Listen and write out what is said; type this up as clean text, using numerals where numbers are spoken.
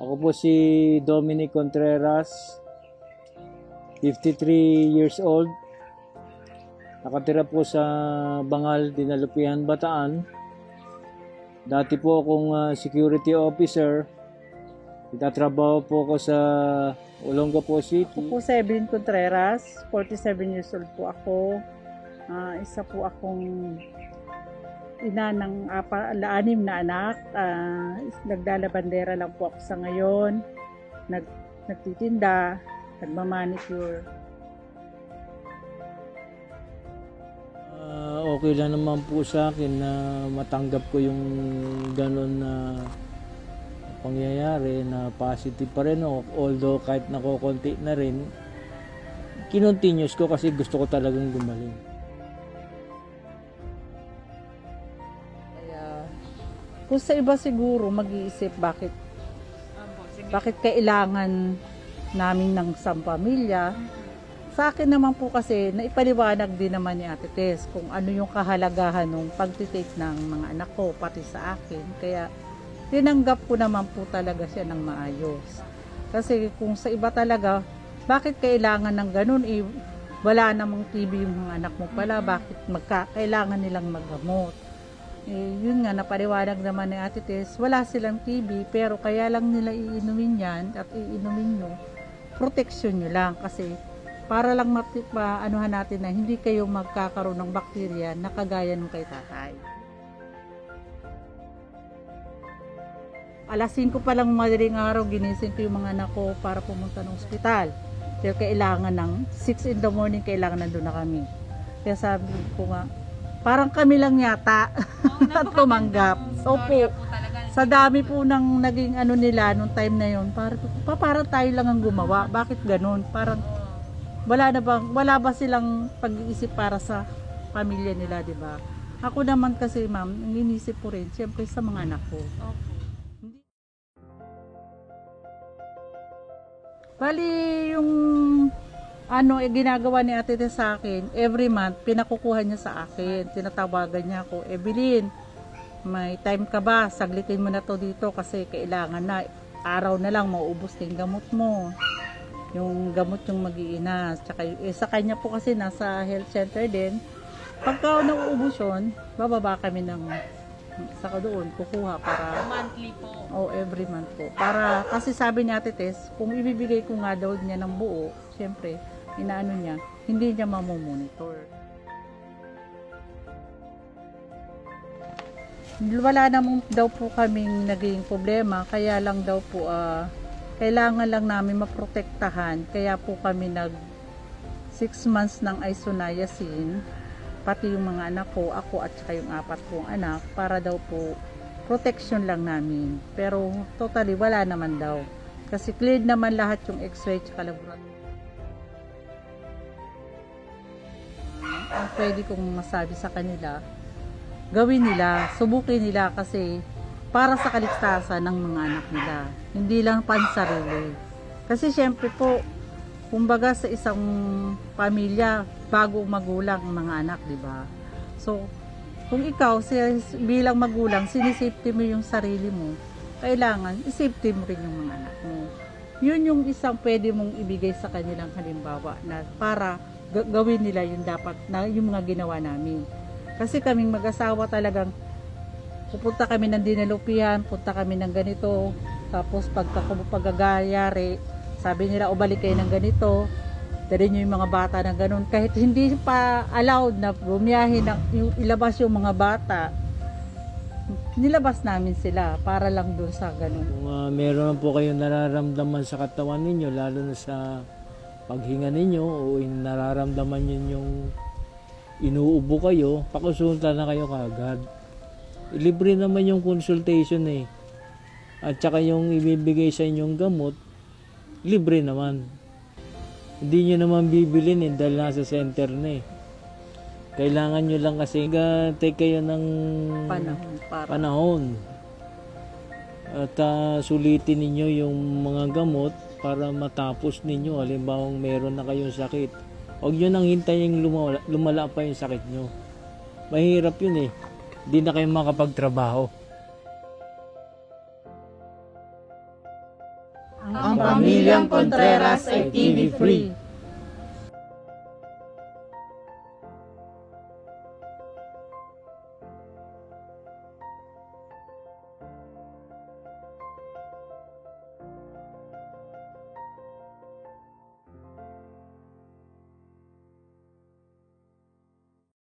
Ako po si Dominic Contreras, 53 years old. Nakatira po sa Bangal, Dinalupihan, Bataan. Dati po akong security officer. Nagtatrabaho po ako sa Olongapo City. Ako po si Evelyn Contreras, 47 years old po ako. Isa po akong ina ng 6 na anak. Naglalabandera lang po ako sa ngayon. Nagtitinda, nagmamanicure. Okay lang naman po sa akin na matanggap ko yung gano'n na pangyayari, na positive pa rin ako. Although kahit nakokonti na rin, kinontinuous ko kasi gusto ko talagang gumaling. Kung sa iba siguro mag-iisip bakit kailangan namin ng isang pamilya. Sa akin naman po kasi naipaliwanag din naman ni Ate Tess kung ano yung kahalagahan ng pagtitake ng mga anak ko pati sa akin. Kaya tinanggap ko naman po talaga siya ng maayos. Kasi kung sa iba talaga, bakit kailangan ng ganun? Wala namang TB yung mga anak mo pala, bakit kailangan nilang maggamot? Yun nga, napaliwanag naman ni Ate Tess, wala silang TB, pero kaya lang nila iinumin yan at iinumin nyo, protection nyo lang kasi para lang maanuhan natin na hindi kayo magkakaroon ng bakterya na kagaya nung kay tatay. Alas 5 pa lang madaling araw, ginising ko yung mga anak ko para pumunta ng ospital. Pero kailangan ng 6 in the morning, kailangan nandun na kami. Kaya sabi ko nga, parang kami lang yata at tumanggap. Opo, sa dami po ng naging ano nila nung time na yon, parang tayo lang ang gumawa. Bakit ganun? Parang wala ba silang pag-iisip para sa pamilya nila, di ba? Ako naman kasi ma'am, ang inisip ko rin, siyempre sa mga anak ko. Bali, yung ginagawa ni Ate Tess sa akin, every month, pinakukuha niya sa akin. Tinatawagan niya ako, Evelyn, may time ka ba? Saglitin mo na to dito kasi kailangan na. Araw na lang, mauubos na yung gamot mo. Yung gamot yung mag-iina. Tsaka, sa kanya po kasi nasa health center din. Pagka nauubos yun, bababa kami ng saka doon, kukuha para monthly po. Every month po. Para, kasi sabi ni Ate Tess, kung ibibigay ko nga daw niya ng buo, syempre, inaano niya, hindi niya mamomonitor. Wala naman daw po kaming naging problema, kaya lang daw po, kailangan lang namin maprotektahan, kaya po kami 6 months ng isoniazid, pati yung mga anak ko, ako at saka yung 4 kong anak, para daw po protection lang namin. Pero totally wala naman daw. Kasi cleared naman lahat yung x-ray at laboratory. Ang pwede kong masabi sa kanila, gawin nila, subukin nila kasi para sa kaligtasan ng mga anak nila. Hindi lang pansarili. Kasi syempre po, kumbaga sa isang pamilya, bago magulang ang mga anak, di ba? So, kung ikaw bilang magulang, sinisafety mo yung sarili mo, kailangan isafety mo rin yung mga anak mo. Yun yung isang pwede mong ibigay sa kanilang halimbawa na para gawin nila yung dapat na yung mga ginawa namin. Kasi kaming mag-asawa talagang pupunta kami ng Dinalupihan, punta kami ng ganito, tapos pagkagayari, sabi nila, balik kayo ng ganito, dali nyo yung mga bata ng ganun. Kahit hindi pa allowed na bumiyahe, ilabas yung mga bata, nilabas namin sila para lang doon sa ganun. Kung meron po kayong nararamdaman sa katawan ninyo, lalo na sa paghinga ninyo, o nararamdaman nyo yung inuubo kayo, pakonsulta na kayo kaagad. Libre naman yung consultation eh. At saka yung ibibigay sa inyong gamot, libre naman. Hindi nyo naman bibilin dahil nasa center na eh. Kailangan nyo lang kasi take kayo ng panahon. At sulitin ninyo yung mga gamot para matapos ninyo. Halimbawa meron na kayong sakit, huwag nyo nang hintayin lumala pa yung sakit nyo. Mahirap yun eh. Hindi na kayo makapagtrabaho. Ang Pamilyang Contreras ay TV free.